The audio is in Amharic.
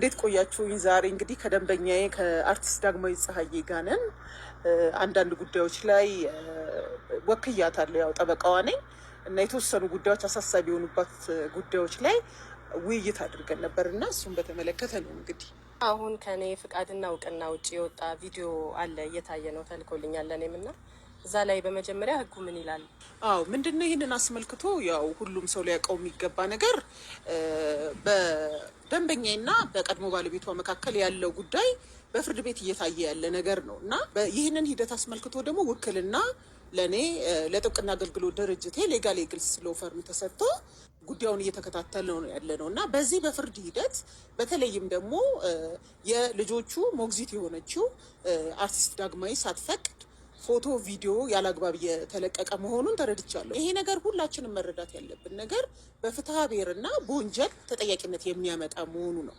እንዴት ቆያችሁኝ? ዛሬ እንግዲህ ከደንበኛዬ ከአርቲስት ዳግማዊ ፀሐዬ ጋር ነን። አንዳንድ ጉዳዮች ላይ ወክያታለሁ፣ ያው ጠበቃዋ ነኝ እና የተወሰኑ ጉዳዮች አሳሳቢ የሆኑባት ጉዳዮች ላይ ውይይት አድርገን ነበር እና እሱን በተመለከተ ነው እንግዲህ አሁን ከኔ ፍቃድና እውቅና ውጭ የወጣ ቪዲዮ አለ፣ እየታየ ነው፣ ተልኮልኛል ለእኔም እና እዛ ላይ በመጀመሪያ ህጉ ምን ይላል? አዎ ምንድነው ይህንን አስመልክቶ ያው ሁሉም ሰው ሊያውቀው የሚገባ ነገር በደንበኛና በቀድሞ ባለቤቷ መካከል ያለው ጉዳይ በፍርድ ቤት እየታየ ያለ ነገር ነው እና ይህንን ሂደት አስመልክቶ ደግሞ ውክልና ለእኔ ለጥብቅና አገልግሎት ድርጅቴ ሌጋል ኤግልስ ሎ ፈርም ተሰጥቶ ጉዳዩን እየተከታተል ነው ያለ ነው እና በዚህ በፍርድ ሂደት በተለይም ደግሞ የልጆቹ ሞግዚት የሆነችው አርቲስት ዳግማዊ ሳትፈቅድ ፎቶ፣ ቪዲዮ ያላግባብ የተለቀቀ መሆኑን ተረድቻለሁ። ይሄ ነገር ሁላችንም መረዳት ያለብን ነገር በፍትሐ ብሔርና በወንጀል ተጠያቂነት የሚያመጣ መሆኑ ነው።